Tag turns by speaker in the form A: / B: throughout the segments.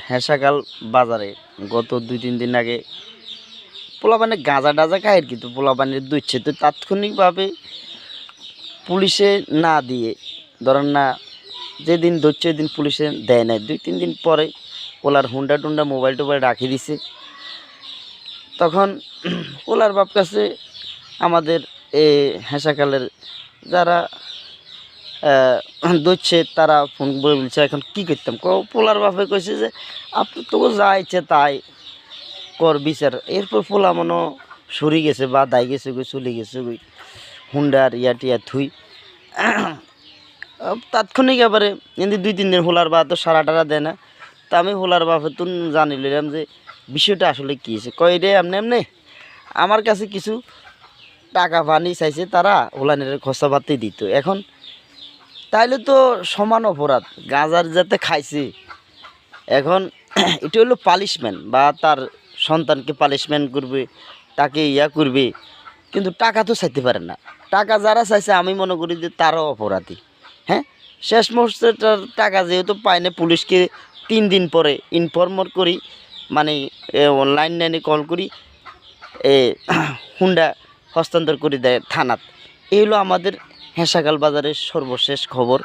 A: হেঁসাকাল বাজারে গত ২-৩ দিন আগে পোলাপানে গাঁজা টাজা খায়, কিন্তু পোলাপানের দুইচ্ছে তো তাৎক্ষণিকভাবে পুলিশে না দিয়ে ধরেন না, যেদিন ধরছে ওই দিন পুলিশে দেয় নাই, ২-৩ দিন পরে পোলার হুন্ডা টুন্ডা মোবাইল টোবাইল রাখি দিছে। তখন পোলার বাপ কাছে আমাদের এই হেঁসাকালের যারা ধরছে তারা ফোন করে বলছে এখন কী করতাম। পোলার বাপে কইছে যে আপনি তো যা ইচ্ছে তাই কর বিচার। এরপর পোলা মনে সরি গেছে বা দায় গেছে গই, চলে গেছে গই হুন্ডার টিয়া থুই। তাৎক্ষণিক এবারে কিন্তু ২-৩ দিন হোলার বা তো সারা টারা দেয় না। তা আমি হোলার বাপে তো জানি নিলাম যে বিষয়টা আসলে কী হয়েছে। কয় রে এমনি এমনি আমার কাছে কিছু টাকা পানি চাইছে, তারা হোলানের খরচা পাতি দিত। এখন তাইলে তো সমান অপরাধ, গাঁজার যাতে খাইছে। এখন এটা হলো পানিশমেন্ট, বা তার সন্তানকে পানিশমেন্ট করবে, তাকে করবে, কিন্তু টাকা তো চাইতে পারে না। টাকা যারা চাইছে আমি মনে করি যে তারও অপরাধী। হ্যাঁ, শেষ মুহূর্তে টাকা যেহেতু পায় না, পুলিশকে ৩ দিন পরে ইনফর্ম করি, মানে অনলাইন লাইনে কল করি, হুন্ডা হস্তান্তর করে দেয় থানাত। এই হলো আমাদের হেঁসাকাল বাজারের সর্বশেষ খবর।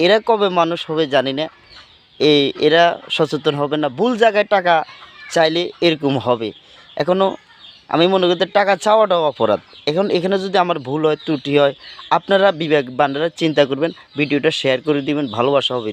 A: এরা কবে মানুষ হবে জানি না, এরা সচেতন হবে না, ভুল জায়গায় টাকা চাইলে এরকম হবে। এখনও আমি মনে করি টাকা চাওয়াটাও অপরাধ। এখন এখানে যদি আমার ভুল হয়, ত্রুটি হয়, আপনারা বিবেকবানরা চিন্তা করবেন, ভিডিওটা শেয়ার করে দিবেন, ভালোবাসা হবে।